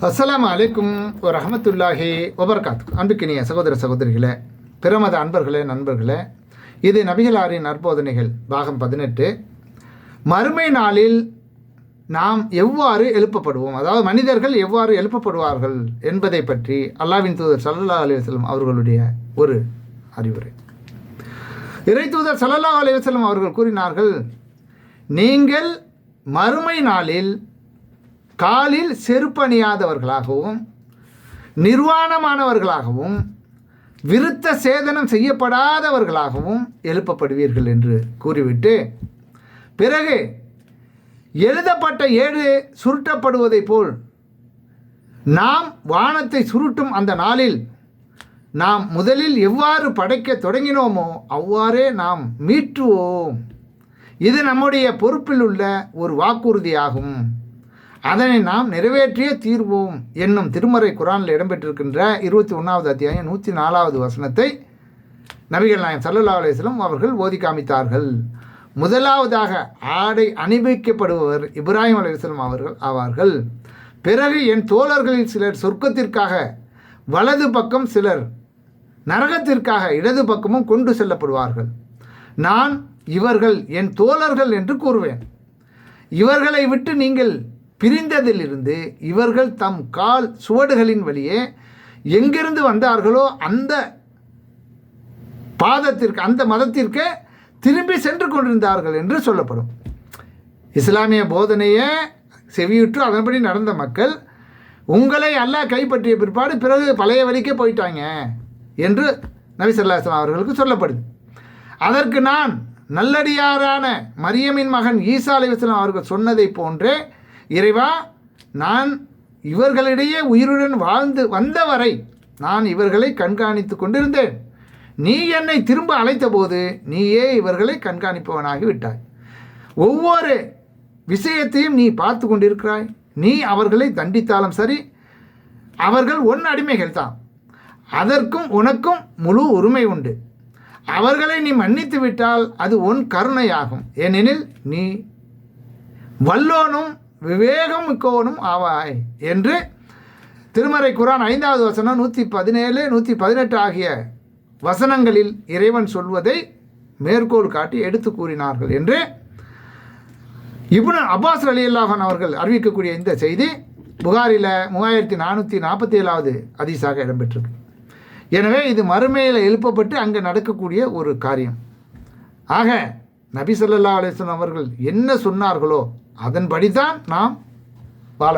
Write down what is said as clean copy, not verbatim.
அஸ்ஸலாமு அலைக்கும் வரஹ்மத்துல்லாஹி வபரகாத்துஹு. அன்புக்கினிய சகோதர சகோதரிகளே, பிரமத அன்பர்களே, நண்பர்களே, இது நபிகளாரின் நற்போதனைகள் பாகம் 18. மறுமை நாளில் நாம் எவ்வாறு எழுப்பப்படுவோம், அதாவது மனிதர்கள் எவ்வாறு எழுப்பப்படுவார்கள் என்பதை பற்றி அல்லாஹ்வின் தூதர் ஸல்லல்லாஹு அலைஹி வஸல்லம் அவர்களுடைய ஒரு அறிவுரை. இறை தூதர் ஸல்லல்லாஹு அலைஹி வஸல்லம் அவர்கள் கூறினார்கள், நீங்கள் மறுமை நாளில் காலில் செருப்பணியாதவர்களாகவும் நிர்வாணமானவர்களாகவும் விருத்த சேதனம் செய்யப்படாதவர்களாகவும் எழுப்பப்படுவீர்கள் என்று கூறிவிட்டு, பிறகு எழுதப்பட்ட ஏடு சுருட்டப்படுவதைப் போல் நாம் வானத்தை சுருட்டும் அந்த நாளில் நாம் முதலில் எவ்வாறு படைக்க தொடங்கினோமோ அவ்வாறே நாம் மீட்டுவோம். இது நம்முடைய பொறுப்பில் உள்ள ஒரு வாக்குறுதியாகும். அதனை நாம் நிறைவேற்றியே தீர்வோம் என்னும் திருமறை குரானில் இடம்பெற்றிருக்கின்ற 21வது அத்தியாயம் 104வது வசனத்தை நபிகள் நாயகம் ஸல்லல்லாஹு அலைஹி வஸல்லம் அவர்கள் ஓதி காமித்தார்கள். முதலாவதாக ஆடை அணிவிக்கப்படுபவர் இப்ராஹிம் அலைஹிஸ்ஸலாம் அவர்கள் ஆவார்கள். பிறகு என் தோழர்களில் சிலர் சொர்க்கத்திற்காக வலது பக்கம், சிலர் நரகத்திற்காக இடது பக்கமும் கொண்டு செல்லப்படுவார்கள். நான் இவர்கள் என் தோழர்கள் என்று கூறுவேன். இவர்களை விட்டு நீங்கள் பிரிந்ததிலிருந்து இவர்கள் தம் கால் சுவடுகளின் வழியே எங்கிருந்து வந்தார்களோ அந்த பாதத்திற்கு, அந்த மதத்திற்கு திரும்பி சென்று கொண்டிருந்தார்கள் என்று சொல்லப்படும். இஸ்லாமிய போதனையை செவியுற்று அதன்படி நடந்த மக்கள் உங்களை அல்லாஹ் கைப்பற்றிய பிற்பாடு பிறகு பழைய வழிக்கே போயிட்டாங்க என்று நபி ஸல்லல்லாஹு அலைஹி வஸல்லம் அவர்களுக்கு சொல்லப்படுது. அதற்கு நான் நல்லடியாரான மரியமின் மகன் ஈசா அலைஹிஸ்ஸலாம் அவர்கள் சொன்னதை போன்றே, இறைவா, நான் இவர்களிடையே உயிருடன் வாழ்ந்து வந்தவரை நான் இவர்களை கண்காணித்து கொண்டிருந்தேன். நீ என்னை திரும்ப அழைத்த போது நீயே இவர்களை கண்காணிப்பவனாகி விட்டாய். ஒவ்வொரு விஷயத்தையும் நீ பார்த்து கொண்டிருக்கிறாய். நீ அவர்களை தண்டித்தாலும் சரி, அவர்கள் உன் அடிமைகள் தான். அதற்கும் உனக்கும் முழு உரிமை உண்டு. அவர்களை நீ மன்னித்து விட்டால் அது உன் கருணையாகும். ஏனெனில் நீ வல்லோனும் விவேகம் மிக்கோனும் ஆவாய் என்று திருமறை குரான் 5வது வசனம் 117, 118 ஆகிய வசனங்களில் இறைவன் சொல்வதை மேற்கோள் காட்டி எடுத்து கூறினார்கள் என்று இப்னு அப்பாஸ் ரலியல்லாஹு அன்ஹு அவர்கள் அறிவிக்கக்கூடிய இந்த செய்தி புகாரில் 3447வது ஹதீஸாக இடம்பெற்றிருக்கு. எனவே இது மறுமையில் எழுப்பப்பட்டு அங்கே நடக்கக்கூடிய ஒரு காரியம். ஆக நபி ஸல்லல்லாஹு அலைஹி வஸல்லம் அவர்கள் என்ன சொன்னார்களோ அதன்படி தான் நாம் வாழ